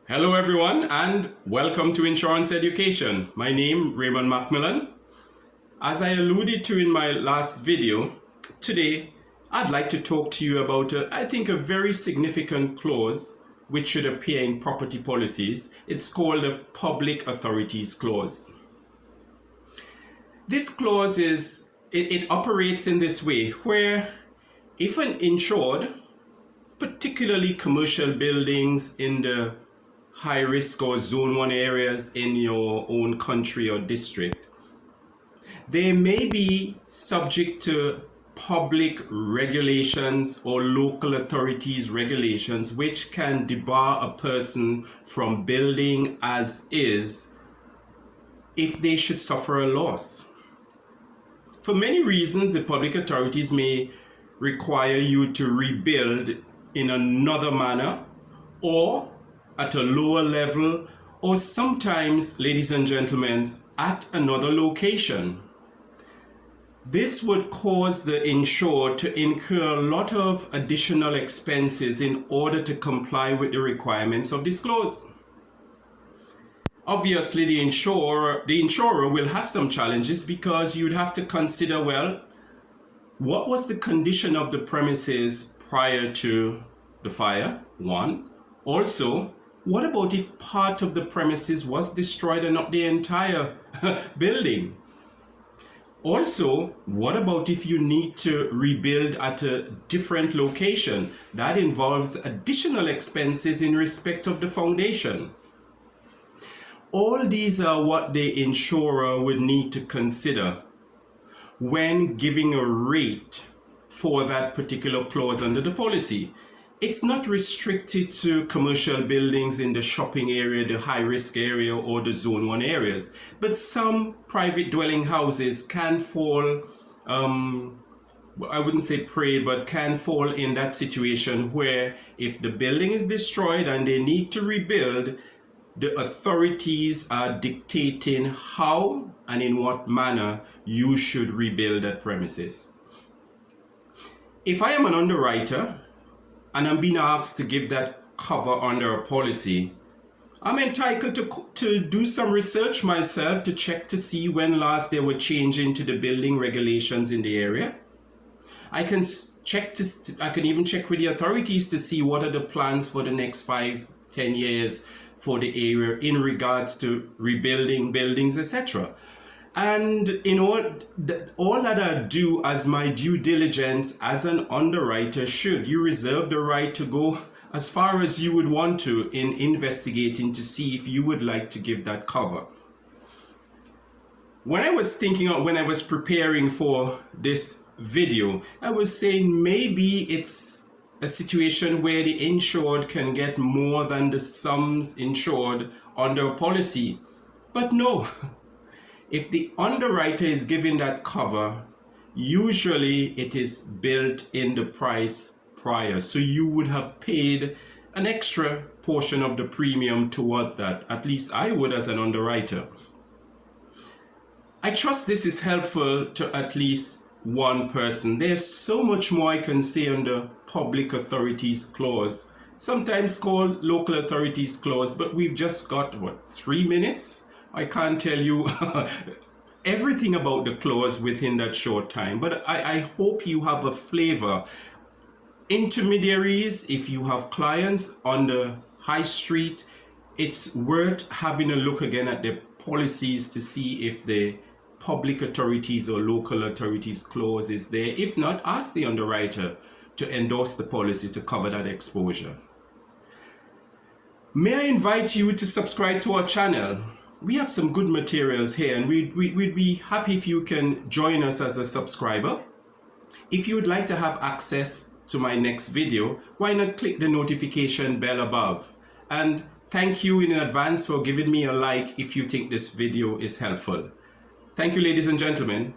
Hello everyone and welcome to Insurance Education. My name Raymond Macmillan. As I alluded to in my last video, today I'd like to talk to you about a very significant clause which should appear in property policies. It's called the Public Authorities Clause. This clause it operates in this way, where if an insured, particularly commercial buildings in the high risk or zone 1 areas in your own country or district, they may be subject to public regulations or local authorities regulations which can debar a person from building as is if they should suffer a loss. For many reasons, the public authorities may require you to rebuild in another manner or at a lower level, or sometimes, ladies and gentlemen, at another location. This would cause the insured to incur a lot of additional expenses in order to comply with the requirements of this clause. Obviously, the insurer will have some challenges because you'd have to consider, well, what was the condition of the premises prior to the fire? One. Also, what about if part of the premises was destroyed and not the entire building? Also, what about if you need to rebuild at a different location? That involves additional expenses in respect of the foundation. All these are what the insurer would need to consider when giving a rate for that particular clause under the policy. It's not restricted to commercial buildings in the shopping area, the high risk area, or the zone 1 areas. But some private dwelling houses can fall, I wouldn't say prey, but can fall in that situation where if the building is destroyed and they need to rebuild, the authorities are dictating how and in what manner you should rebuild that premises. If I am an underwriter and I'm being asked to give that cover under a policy, I'm entitled to do some research myself to check to see when last they were changing to the building regulations in the area. I can even check with the authorities to see what are the plans for the next 5-10 years for the area in regards to rebuilding buildings, etc. And in all that I do as my due diligence as an underwriter, should you reserve the right to go as far as you would want to in investigating to see if you would like to give that cover. When I was preparing for this video, I was saying maybe it's a situation where the insured can get more than the sums insured under a policy. But no. If the underwriter is giving that cover, usually it is built in the price prior. So you would have paid an extra portion of the premium towards that. At least I would as an underwriter. I trust this is helpful to at least one person. There's so much more I can say on the Public Authorities Clause, sometimes called Local Authorities Clause, but we've just got, 3 minutes? I can't tell you everything about the clause within that short time, but I hope you have a flavor. Intermediaries, if you have clients on the high street, it's worth having a look again at the policies to see if the Public Authorities or Local Authorities Clause is there. If not, ask the underwriter to endorse the policy to cover that exposure. May I invite you to subscribe to our channel? We have some good materials here, and we'd be happy if you can join us as a subscriber. If you would like to have access to my next video, why not click the notification bell above? And thank you in advance for giving me a like if you think this video is helpful. Thank you, ladies and gentlemen.